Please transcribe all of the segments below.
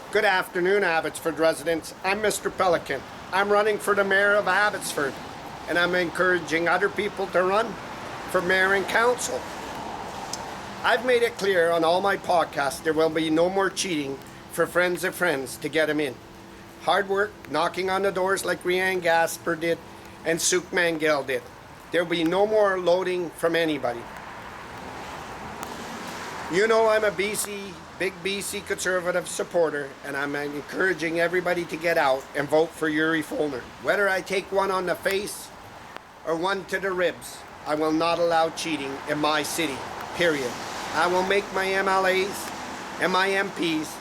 Good afternoon, Abbotsford residents. I'm Mr. Pelican. I'm running for the mayor of Abbotsford, and I'm encouraging other people to run for mayor and council. I've made it clear on all my podcasts there will be no more cheating for friends of friends to get them in. Hard work, knocking on the doors like Rianne Gasper did and Suk Mangel did. There will be no more loading from anybody. You know I'm a big BC Conservative supporter, and I'm encouraging everybody to get out and vote for Yuri Folner. Whether I take one on the face or one to the ribs, I will not allow cheating in my city, period. I will make my MLAs and my MPs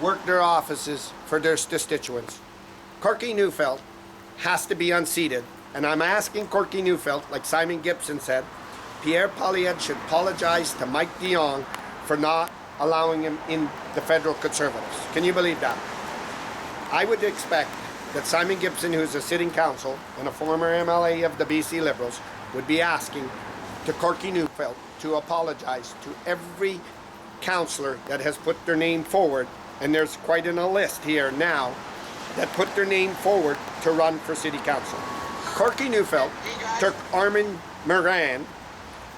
work their offices for their constituents. Corky Neufeld has to be unseated, and I'm asking Corky Neufeld, like Simon Gibson said, Pierre Poilievre should apologize to Mike de Jong for not allowing him in the federal Conservatives. Can you believe that? I would expect that Simon Gibson, who's a sitting council and a former MLA of the BC Liberals, would be asking to Corky Neufeld to apologize to every councillor that has put their name forward, and there's quite a list here now, that put their name forward to run for city council. Corky Neufeld took Armin Moran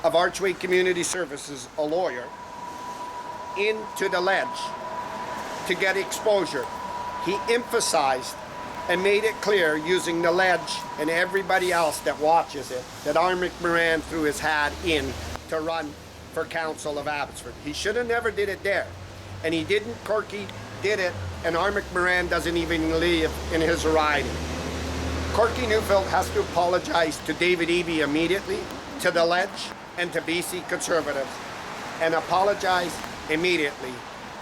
of Archway Community Services, a lawyer, into the ledge to get exposure. He emphasized and made it clear using the ledge and everybody else that watches it that Amrk Moran threw his hat in to run for council of Abbotsford. He should have never did it there, and he didn't. Corky did it, and Amrk Moran doesn't even live in his riding. Corky Neufeld has to apologize to David Eby immediately, to the ledge, and to BC Conservatives, and apologize immediately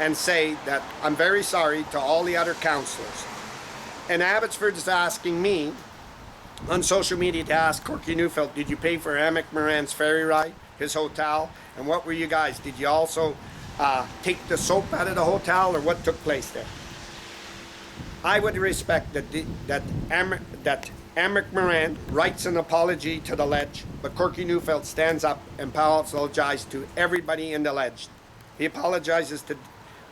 and say that I'm very sorry to all the other councillors. And Abbotsford is asking me on social media to ask Corky Neufeld, did you pay for Amrk Moran's ferry ride, his hotel, and what were you guys? Did you also take the soap out of the hotel, or what took place there? I would respect that Amrk Moran writes an apology to the ledge, but Corky Neufeld stands up and apologizes to everybody in the ledge. He apologizes to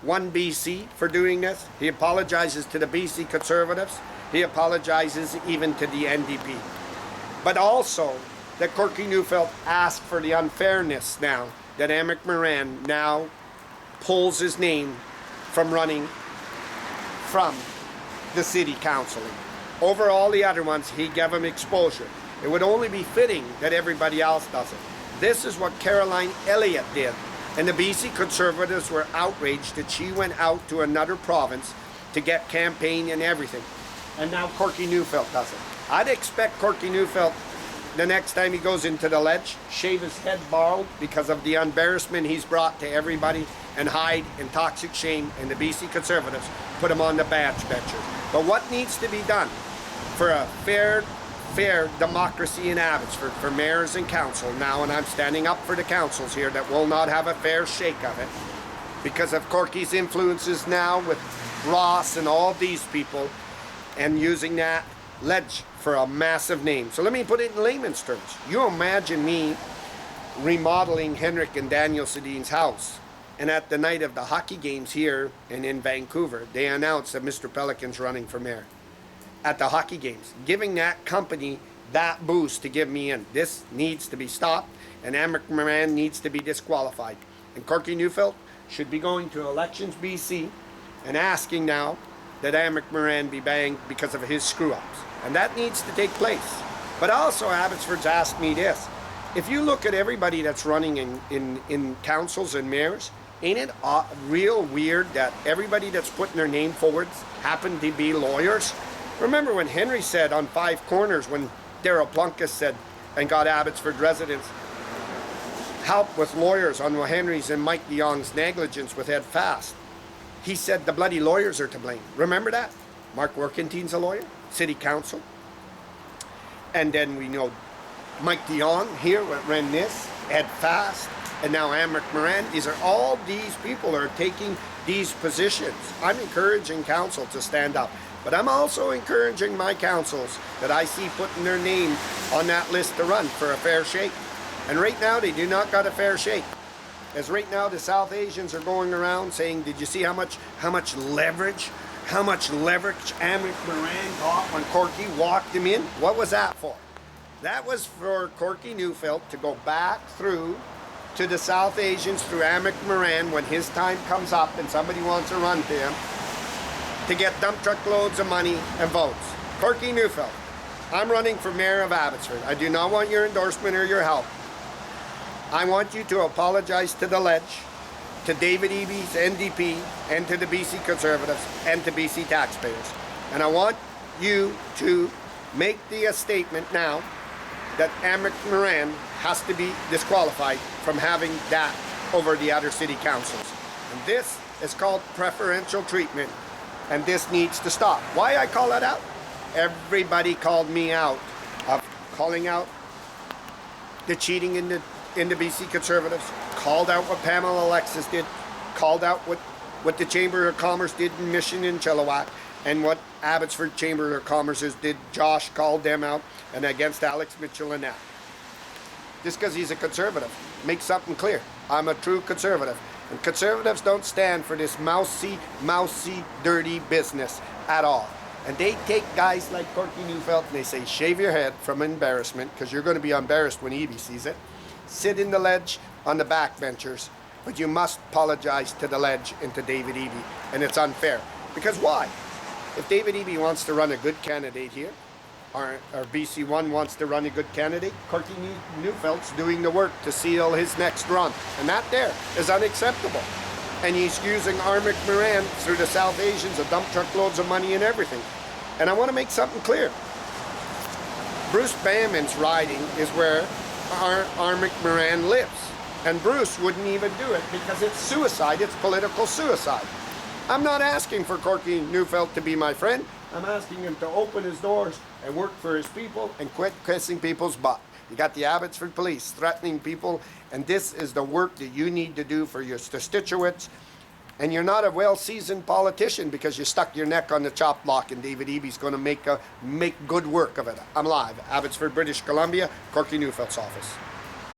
One BC for doing this. He apologizes to the BC Conservatives. He apologizes even to the NDP. But also that Corky Neufeld asked for the unfairness now that Amrk Moran now pulls his name from running from the city councilling. Over all the other ones, he gave him exposure. It would only be fitting that everybody else does it. This is what Caroline Elliott did. And the BC Conservatives were outraged that she went out to another province to get campaign and everything. And now Corky Neufeld does it. I'd expect Corky Neufeld, the next time he goes into the ledge, shave his head bald because of the embarrassment he's brought to everybody, and hide in toxic shame, and the BC Conservatives put him on the backbenchers. But what needs to be done for a fair democracy in Abbotsford for mayors and council now, and I'm standing up for the councils here that will not have a fair shake of it because of Corky's influences now with Ross and all these people, and using that ledge for a massive name. So let me put it in layman's terms. You imagine me remodeling Henrik and Daniel Sedin's house, and at the night of the hockey games here and in Vancouver, they announced that Mr. Pelican's running for mayor. At the hockey games, giving that company that boost to give me in. This needs to be stopped, and Amrk Moran needs to be disqualified. And Corky Neufeld should be going to Elections BC and asking now that Amrk Moran be banged because of his screw-ups. And that needs to take place. But also, Abbotsford's asked me this. If you look at everybody that's running in councils and mayors, ain't it real weird that everybody that's putting their name forward happen to be lawyers? Remember when Henry said on Five Corners, when Darryl Plunkus said and got Abbotsford residents help with lawyers on Henry's and Mike de Jong's negligence with Ed Fast. He said the bloody lawyers are to blame. Remember that? Mark Workentine's a lawyer, city council. And then we know Mike de Jong here ran this, Ed Fast, and now Amrk Moran. These are all these people are taking these positions. I'm encouraging council to stand up. But I'm also encouraging my councils that I see putting their name on that list to run for a fair shake. And right now they do not got a fair shake. is right now the South Asians are going around saying, did you see how much leverage Amrk Narang got when Corky walked him in? What was that for? That was for Corky Neufeld to go back through to the South Asians through Amrk Moran when his time comes up and somebody wants to run to him to get dump truck loads of money and votes. Corky Neufeld, I'm running for mayor of Abbotsford. I do not want your endorsement or your help. I want you to apologize to the Ledge, to David Eby's NDP, and to the BC Conservatives, and to BC taxpayers. And I want you to make the statement now that Amrk Moran has to be disqualified from having that over the other city councils. And this is called preferential treatment, and this needs to stop. Why I call it out? Everybody called me out of calling out the cheating in the BC Conservatives, called out what Pamela Alexis did, called out what the Chamber of Commerce did in Mission in Chilliwack, and what Abbotsford Chamber of Commerce did. Josh called them out, and against Alex Mitchell and that. Just because he's a conservative, make something clear. I'm a true conservative. And conservatives don't stand for this mousy, dirty business at all. And they take guys like Corky Neufeld and they say, shave your head from embarrassment, because you're going to be embarrassed when Eby sees it. Sit in the Ledge on the backbenchers, but you must apologize to the Ledge and to David Eby. And it's unfair. Because why? If David Eby wants to run a good candidate here, or BC1 wants to run a good candidate, Corky Neufeld's doing the work to seal his next run. And that there is unacceptable. And he's using Amrk Moran through the South Asians to dump truckloads of money and everything. And I want to make something clear. Bruce Bamman's riding is where Amrk Moran lives. And Bruce wouldn't even do it because it's suicide, it's political suicide. I'm not asking for Corky Neufeld to be my friend. I'm asking him to open his doors and work for his people and quit kissing people's butt. You got the Abbotsford police threatening people, and this is the work that you need to do for your constituents. And you're not a well-seasoned politician because you stuck your neck on the chop block, and David Eby's going to make good work of it. I'm live, Abbotsford, British Columbia, Corky Neufeld's office.